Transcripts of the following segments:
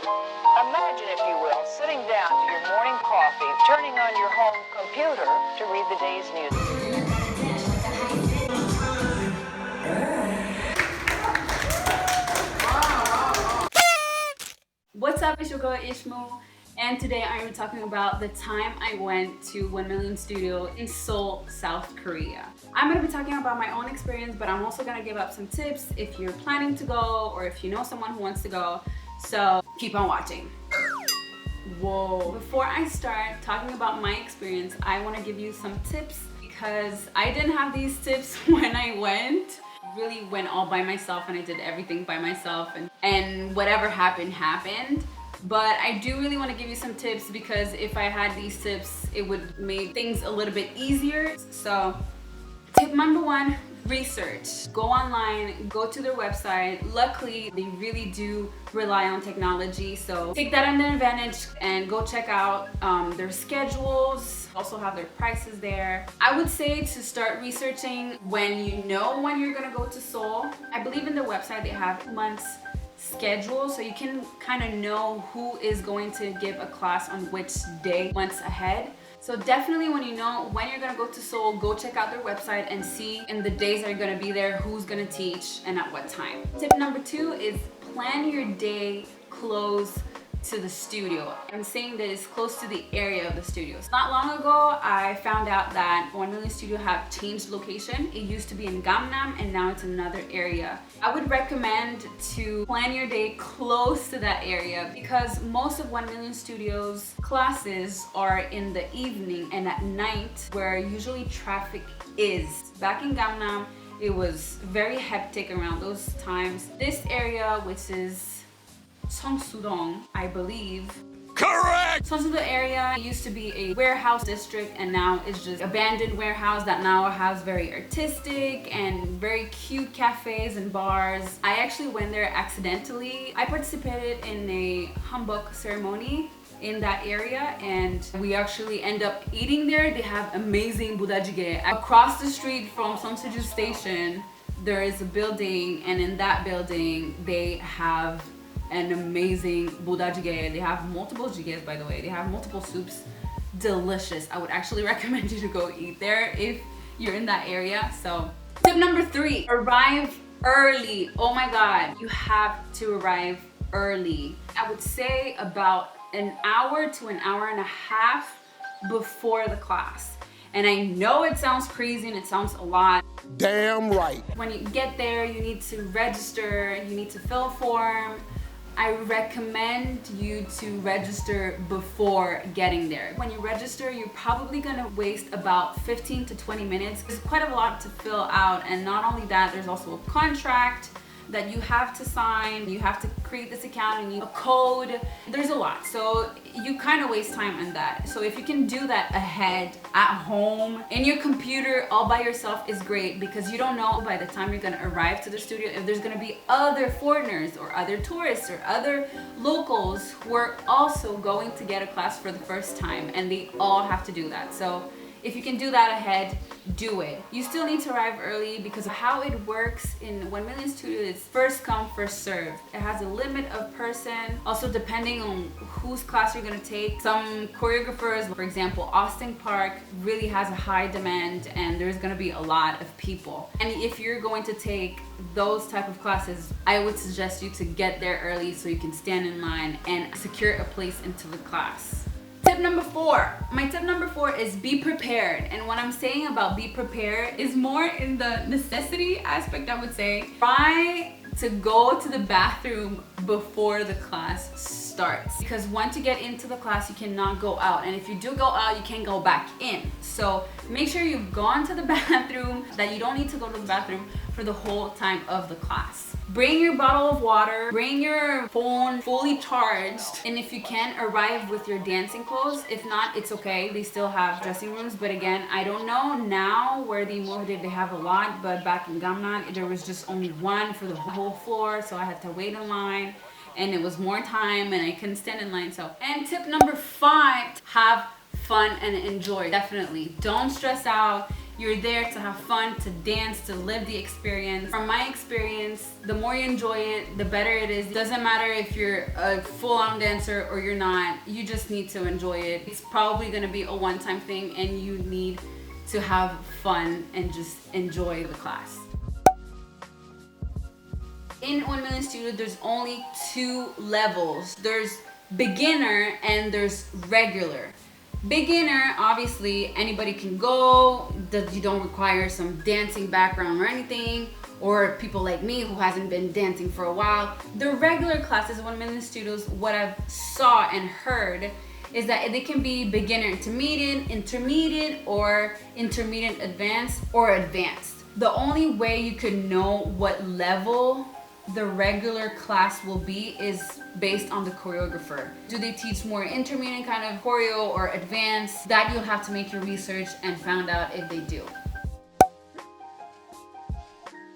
Imagine, if you will, sitting down to your morning coffee, turning on your home computer to read the day's news. What's up, it's your girl Ishmo, and today I am talking about the time I went to 1 Million Studio in Seoul, South Korea. I'm going to be talking about my own experience, but I'm also going to give up some tips if you're planning to go or if you know someone who wants to go, so keep on watching. Whoa. Before I start talking about my experience, I want to give you some tips because I didn't have these tips when I went. Really went all by myself and I did everything by myself, and whatever happened happened. But I do really want to give you some tips because if I had these tips it would make things a little bit easier. So tip number one, research. Go online, go to their website. Luckily they really do rely on technology, so take that under advantage and go check out their schedules. Also have their prices there. I would say to start researching when you know when you're gonna go to Seoul. I believe in their website they have months schedule, so you can kind of know who is going to give a class on which day months ahead. So definitely when you know when you're gonna go to Seoul, go check out their website and see in the days that you're gonna be there who's gonna teach and at what time. Tip number two is plan your day close to the studio. I'm saying that it's close to the area of the studio. Not long ago I found out that 1 Million Studio have changed location. It used to be in Gangnam and now it's another area. I would recommend to plan your day close to that area because most of 1 Million Studios classes are in the evening and at night where usually traffic is. Back in Gangnam it was very hectic around those times. This area, which is Seongsu-dong, I believe. Correct! Seongsu-dong area used to be a warehouse district and now it's just abandoned warehouse that now has very artistic and very cute cafes and bars. I actually went there accidentally. I participated in a hanbok ceremony in that area and we actually end up eating there. They have amazing budae-jjigae. Across the street from Seongsu Station there is a building, and in that building they have an amazing budae-jjigae. They have multiple jjigaes, by the way. They have multiple soups. Delicious. I would actually recommend you to go eat there if you're in that area. So tip number three, arrive early. Oh my god, you have to arrive early. I would say about an hour to an hour and a half before the class. And I know it sounds crazy and it sounds a lot. Damn right. When you get there, you need to register, you need to fill a form. I recommend you to register before getting there. When you register, you're probably gonna waste about 15 to 20 minutes. There's quite a lot to fill out, and not only that, there's also a contract that you have to sign. You have to create this account and a code. There's a lot, so you kind of waste time on that. So if you can do that ahead at home in your computer all by yourself is great, because you don't know by the time you're gonna arrive to the studio if there's gonna be other foreigners or other tourists or other locals who are also going to get a class for the first time, and they all have to do that. So if you can do that ahead, do it. You still need to arrive early because of how it works in 1 Million Studio is first come, first serve. It has a limit of person. Also depending on whose class you're gonna take. Some choreographers, for example, Austin Park really has a high demand and there's gonna be a lot of people. And if you're going to take those type of classes, I would suggest you to get there early so you can stand in line and secure a place into the class. Tip number four. My tip number four is be prepared. And what I'm saying about be prepared is more in the necessity aspect, I would say. Try to go to the bathroom before the class starts, because once you get into the class you cannot go out, and if you do go out you can't go back in. So make sure you've gone to the bathroom, that you don't need to go to the bathroom for the whole time of the class. Bring your bottle of water, bring your phone fully charged, and if you can, arrive with your dancing clothes. If not, it's okay, they still have dressing rooms, but again, I don't know now where they moved it, they have a lot, but back in Gangnam there was just only one for the whole floor, so I had to wait in line and it was more time and I couldn't stand in line. So, and tip number 5, have fun and enjoy. Definitely don't stress out. You're there to have fun, to dance, to live the experience. From my experience, the more you enjoy it, the better it is. It doesn't matter if you're a full-on dancer or you're not, you just need to enjoy it. It's probably gonna be a one-time thing and you need to have fun and just enjoy the class. In 1 Million Studio, there's only 2 levels. There's beginner and there's regular. Beginner, obviously anybody can go, that you don't require some dancing background or anything, or people like me who hasn't been dancing for a while. The regular classes, 1 Million Studios, what I've saw and heard is that they can be beginner intermediate, or intermediate advanced, or advanced. The only way you could know what level the regular class will be is based on the choreographer. Do they teach more intermediate kind of choreo or advanced? That you'll have to make your research and find out if they do.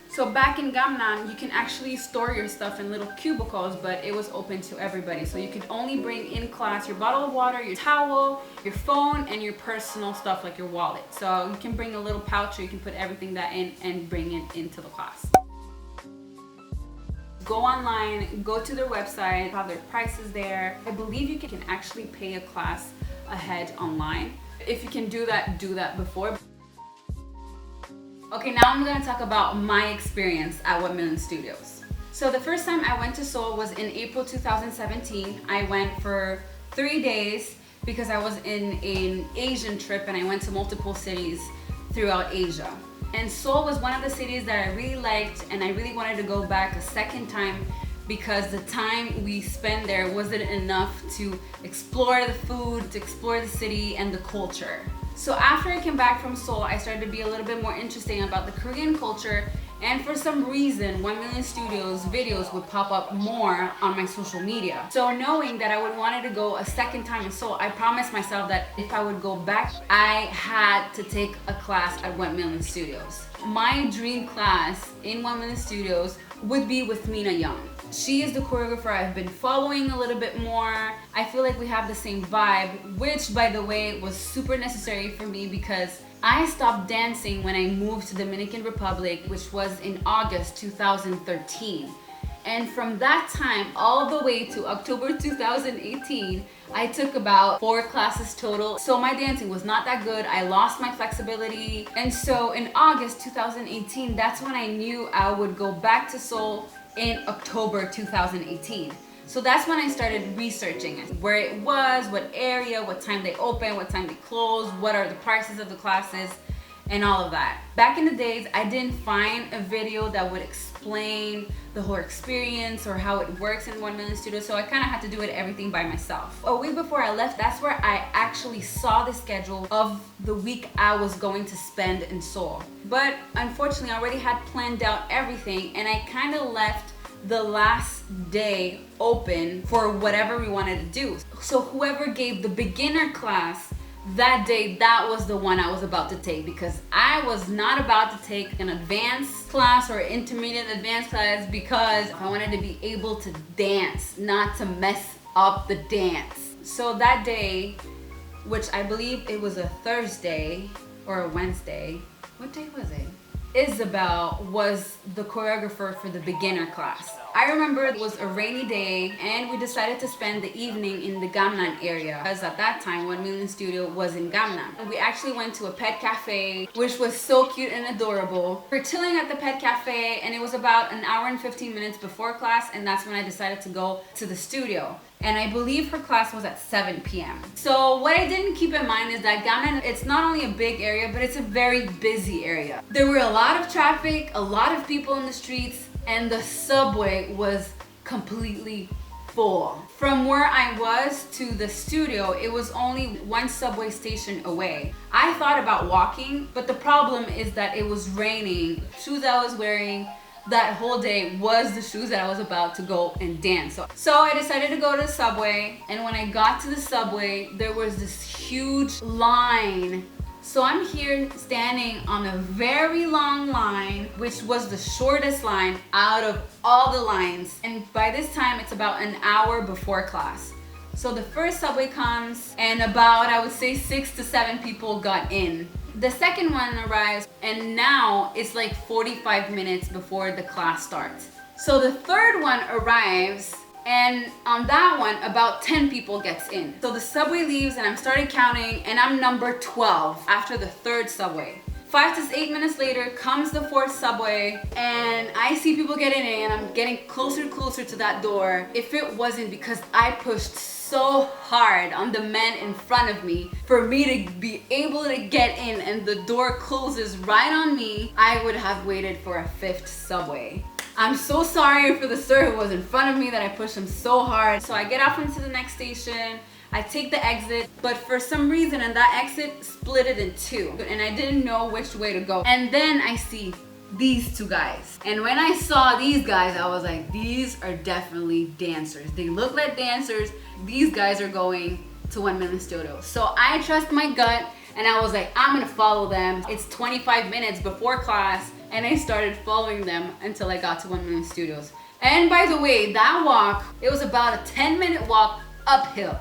So back in Gangnam, you can actually store your stuff in little cubicles, but it was open to everybody. So you could only bring in class your bottle of water, your towel, your phone, and your personal stuff like your wallet. So you can bring a little pouch or you can put everything that in and bring it into the class. Go online, go to their website, have their prices there. I believe you can actually pay a class ahead online. If you can do that before. Okay, now I'm gonna talk about my experience at 1 Million Studios. So the first time I went to Seoul was in April 2017. I went for 3 days because I was in an Asian trip and I went to multiple cities throughout Asia. And Seoul was one of the cities that I really liked and I really wanted to go back a second time because the time we spent there wasn't enough to explore the food, to explore the city and the culture. So after I came back from Seoul, I started to be a little bit more interested about the Korean culture, and for some reason 1 Million Studios videos would pop up more on my social media. So knowing that I would wanted to go a second time in Seoul, I promised myself that if I would go back, I had to take a class at 1 Million Studios. My dream class in 1 Million Studios would be with Mina Young. She is the choreographer I've been following a little bit more. I feel like we have the same vibe, which by the way was super necessary for me because I stopped dancing when I moved to Dominican Republic, which was in August 2013. And from that time all the way to October 2018, I took about 4 classes total. So my dancing was not that good. I lost my flexibility. And so in August 2018, that's when I knew I would go back to Seoul in October 2018. So that's when I started researching where it was, what area, what time they open, what time they close, what are the prices of the classes, and all of that. Back in the days, I didn't find a video that would explain the whole experience or how it works in 1 Million Studios, so I kind of had to do everything by myself. A week before I left, that's where I actually saw the schedule of the week I was going to spend in Seoul. But unfortunately, I already had planned out everything, and I kind of left the last day open for whatever we wanted to do. So whoever gave the beginner class that day, that was the one I was about to take, because I was not about to take an advanced class or intermediate advanced class because I wanted to be able to dance, not to mess up the dance. So that day, which I believe it was a Thursday or a Wednesday, what day was it? Isabel was the choreographer for the beginner class. I remember it was a rainy day and we decided to spend the evening in the Gangnam area because at that time 1 Million Studio was in Gangnam. We actually went to a pet cafe, which was so cute and adorable. We're chilling at the pet cafe and it was about an hour and 15 minutes before class, and that's when I decided to go to the studio. And I believe her class was at 7 p.m. So what I didn't keep in mind is that Gangnam, it's not only a big area, but it's a very busy area. There were a lot of traffic, a lot of people in the streets, and the subway was completely full. From where I was to the studio, it was only 1 subway station away. I thought about walking, but the problem is that it was raining. Shoes I was wearing that whole day was the shoes that I was about to go and dance. So I decided to go to the subway, and when I got to the subway, there was this huge line. So I'm here standing on a very long line, which was the shortest line out of all the lines. And by this time, it's about an hour before class. So the first subway comes and about, I would say 6 to 7 people got in. The second one arrives, and now it's like 45 minutes before the class starts. So the third one arrives, and on that one, about 10 people gets in. So the subway leaves, and I'm started counting, and I'm number 12 after the third subway. 5 to 8 minutes later comes the fourth subway, and I see people getting in, and I'm getting closer and closer to that door. If it wasn't because I pushed so hard on the man in front of me for me to be able to get in and the door closes right on me, I would have waited for a fifth subway. I'm so sorry for the sir who was in front of me that I pushed him so hard. So I get off into the next station, I take the exit, but for some reason, and that exit split it in two, and I didn't know which way to go. And then I see these two guys. And when I saw these guys, I was like, these are definitely dancers. They look like dancers. These guys are going to 1 Million Studios. So I trust my gut, and I was like, I'm gonna follow them. It's 25 minutes before class, and I started following them until I got to 1 Million Studios. And by the way, that walk, it was about a 10-minute walk uphill.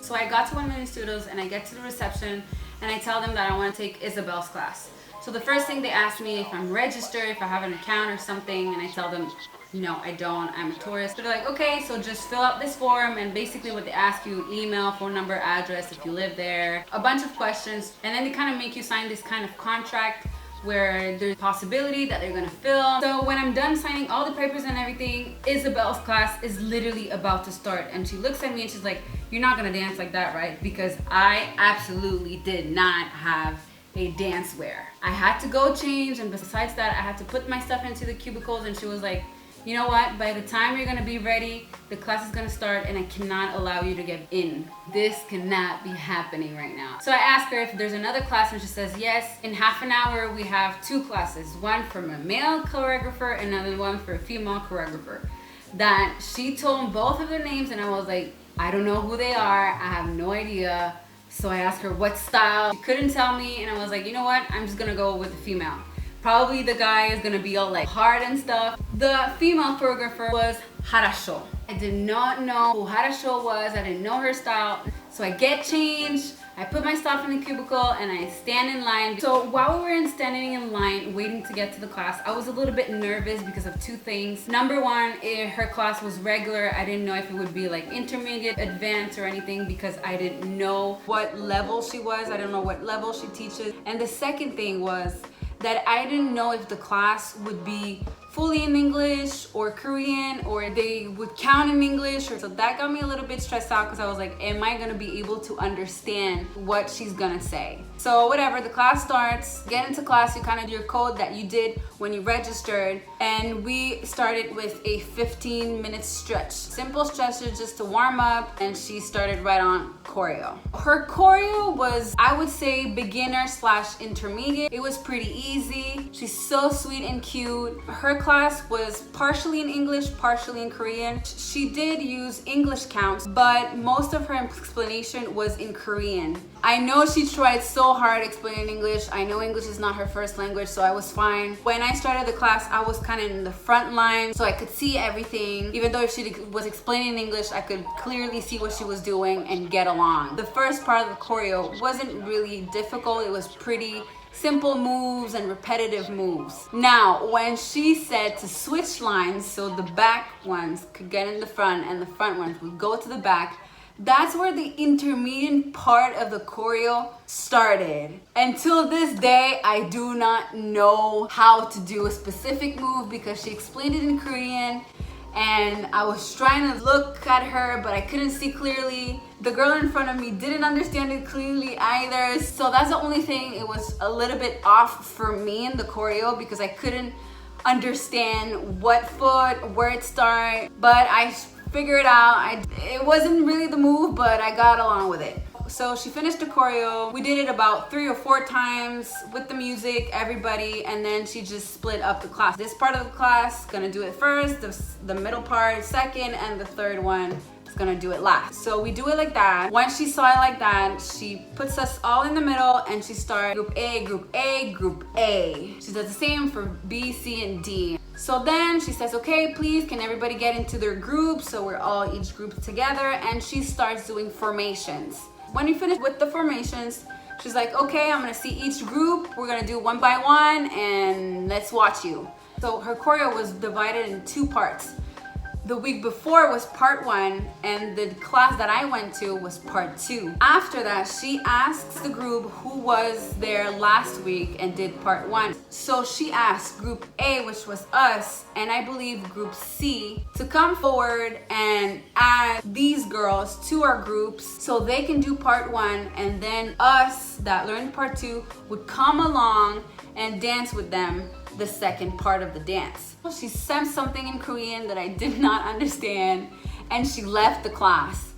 So I got to 1 Million Studios, and I get to the reception, and I tell them that I want to take Isabel's class. So the first thing they ask me if I'm registered, if I have an account or something, and I tell them, no, I don't, I'm a tourist. So they're like, okay, so just fill out this form, and basically what they ask you, email, phone number, address, if you live there, a bunch of questions, and then they kind of make you sign this kind of contract where there's a possibility that they're gonna film. So when I'm done signing all the papers and everything, Isabel's class is literally about to start, and she looks at me and she's like, you're not gonna dance like that, right? Because I absolutely did not have a dance wear. I had to go change, and besides that, I had to put my stuff into the cubicles, and she was like, you know what, by the time you're gonna be ready, the class is gonna start, and I cannot allow you to get in. This cannot be happening right now. So I asked her if there's another class, and she says yes. In half an hour, we have two classes, one from a male choreographer and another one for a female choreographer. That she told both of their names, and I was like, I don't know who they are, I have no idea. So I asked her what style. She couldn't tell me, and I was like, you know what, I'm just gonna go with the female. Probably the guy is gonna be all like hard and stuff. The female choreographer was Ara Cho. I did not know who Ara Cho was, I didn't know her style. So I get changed, I put my stuff in the cubicle, and I stand in line. So while we were standing in line waiting to get to the class, I was a little bit nervous because of two things. Number one, her class was regular. I didn't know if it would be like intermediate, advanced, or anything, because I didn't know what level she was. I don't know what level she teaches. And the second thing was that I didn't know if the class would be fully in English or Korean, or they would count in English. So that got me a little bit stressed out, because I was like, am I gonna be able to understand what she's gonna say? So whatever, the class starts, get into class, you kind of do your code that you did when you registered, and we started with a 15-minute stretch. Simple stretches just to warm up, and she started right on choreo. Her choreo was, I would say, beginner / intermediate. It was pretty easy. She's so sweet and cute. Her class was partially in English, partially in Korean. She did use English counts, but most of her explanation was in Korean. I know she tried so hard explaining English. I know English is not her first language, so I was fine. When I started the class, I was kind of in the front line, so I could see everything. Even though if she was explaining English, I could clearly see what she was doing and get along. The first part of the choreo wasn't really difficult. It was pretty simple moves and repetitive moves. Now, when she said to switch lines, so the back ones could get in the front and the front ones would go to the back, that's where the intermediate part of the choreo started. Until this day, I do not know how to do a specific move because she explained it in Korean, and I was trying to look at her, but I couldn't see clearly. The girl in front of me didn't understand it clearly either. So that's the only thing. It was a little bit off for me in the choreo because I couldn't understand what foot, where it started, but I figured it out. It wasn't really the move, but I got along with it. So she finished the choreo. We did it about 3 or 4 times with the music, everybody, and then she just split up the class. This part of the class, gonna do it first, the middle part second, and the third one is gonna do it last. So we do it like that. Once she saw it like that, she puts us all in the middle and she starts group A, group A, group A. She does the same for B, C, and D. So then she says, okay, please, can everybody get into their groups? So we're all each group together, and she starts doing formations. When you finish with the formations, She's like, okay, I'm gonna see each group. We're gonna do one by one and let's watch you. So her choreo was divided in 2 parts. The week before was part 1 and the class that I went to was part 2. After that, she asks the group who was there last week and did part 1. So she asked group A, which was us, and I believe group C, to come forward and add these girls to our groups so they can do part 1, and then us that learned part 2 would come along and dance with them the second part of the dance. She said something in Korean that I did not understand and she left the class.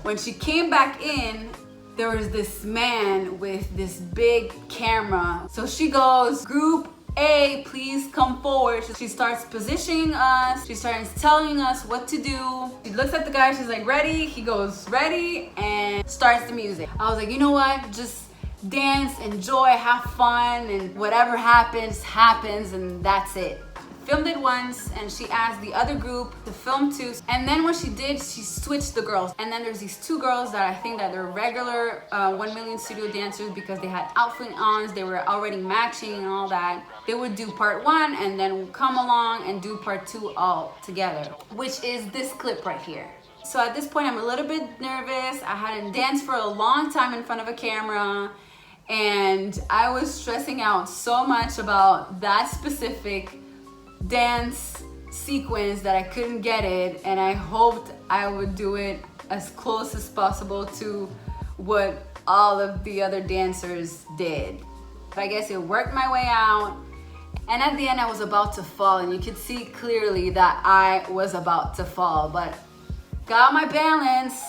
When she came back in, there was this man with this big camera. So she goes, group A, please come forward. She starts positioning us. She starts telling us what to do. She looks at the guy, she's like, ready? He goes, ready, and starts the music. I was like, you know what? Just dance, enjoy, have fun, and whatever happens, happens, and that's it. Filmed it once, and she asked the other group to film too. And then what she did, she switched the girls. And then there's these 2 girls that I think that they're regular 1 Million studio dancers because they had outfit ons, they were already matching and all that. They would do part 1 and then come along and do part 2 all together, which is this clip right here. So at this point, I'm a little bit nervous. I hadn't danced for a long time in front of a camera, and I was stressing out so much about that specific dance sequence that I couldn't get it, and I hoped I would do it as close as possible to what all of the other dancers did. But I guess it worked my way out, and at the end I was about to fall, and you could see clearly that I was about to fall, but got my balance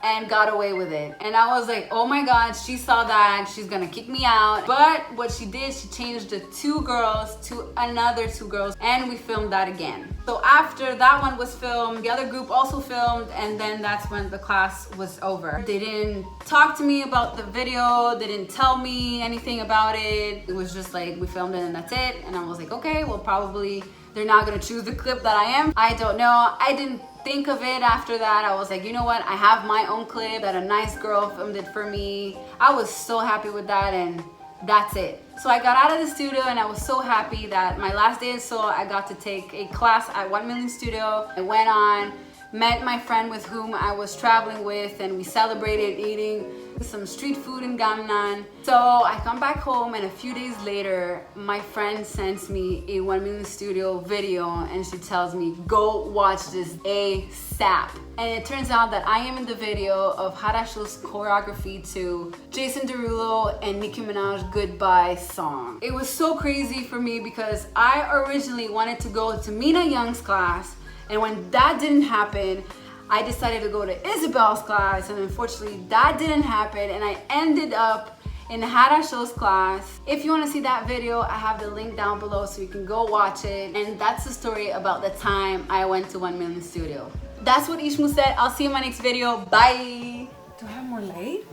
and got away with it. And I was like, oh my God, she saw that, she's gonna kick me out. But what she did, she changed the 2 girls to another 2 girls, and we filmed that again. So after that one was filmed, the other group also filmed, and then that's when the class was over. They didn't talk to me about the video, they didn't tell me anything about it. It was just like, we filmed it and that's it. And I was like, okay, well, probably they're not gonna choose the clip that I am. I don't know. I didn't think of it after that. I was like, you know what? I have my own clip that a nice girl filmed it for me. I was so happy with that, and that's it. So I got out of the studio and I was so happy that my last day in Seoul, I got to take a class at 1 Million Studio. I went on, met my friend with whom I was traveling with, and we celebrated eating some street food in Gangnam. So I come back home, and a few days later, my friend sends me a 1 Million Studio video, and she tells me, go watch this ASAP. And it turns out that I am in the video of Ara Cho's choreography to Jason Derulo and Nicki Minaj's Goodbye song. It was so crazy for me because I originally wanted to go to Mina Young's class, and when that didn't happen, I decided to go to Isabel's class, and unfortunately that didn't happen, and I ended up in Ara Cho's class. If you want to see that video, I have the link down below so you can go watch it. And that's the story about the time I went to 1 Million Studio. That's what Ishmu said. I'll see you in my next video. Bye! Do I have more light?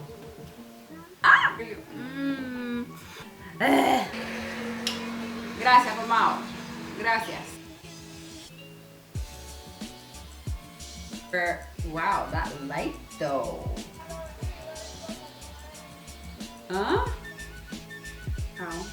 Ah! Gracias, Romao. Gracias. Wow, that light though. Huh? How?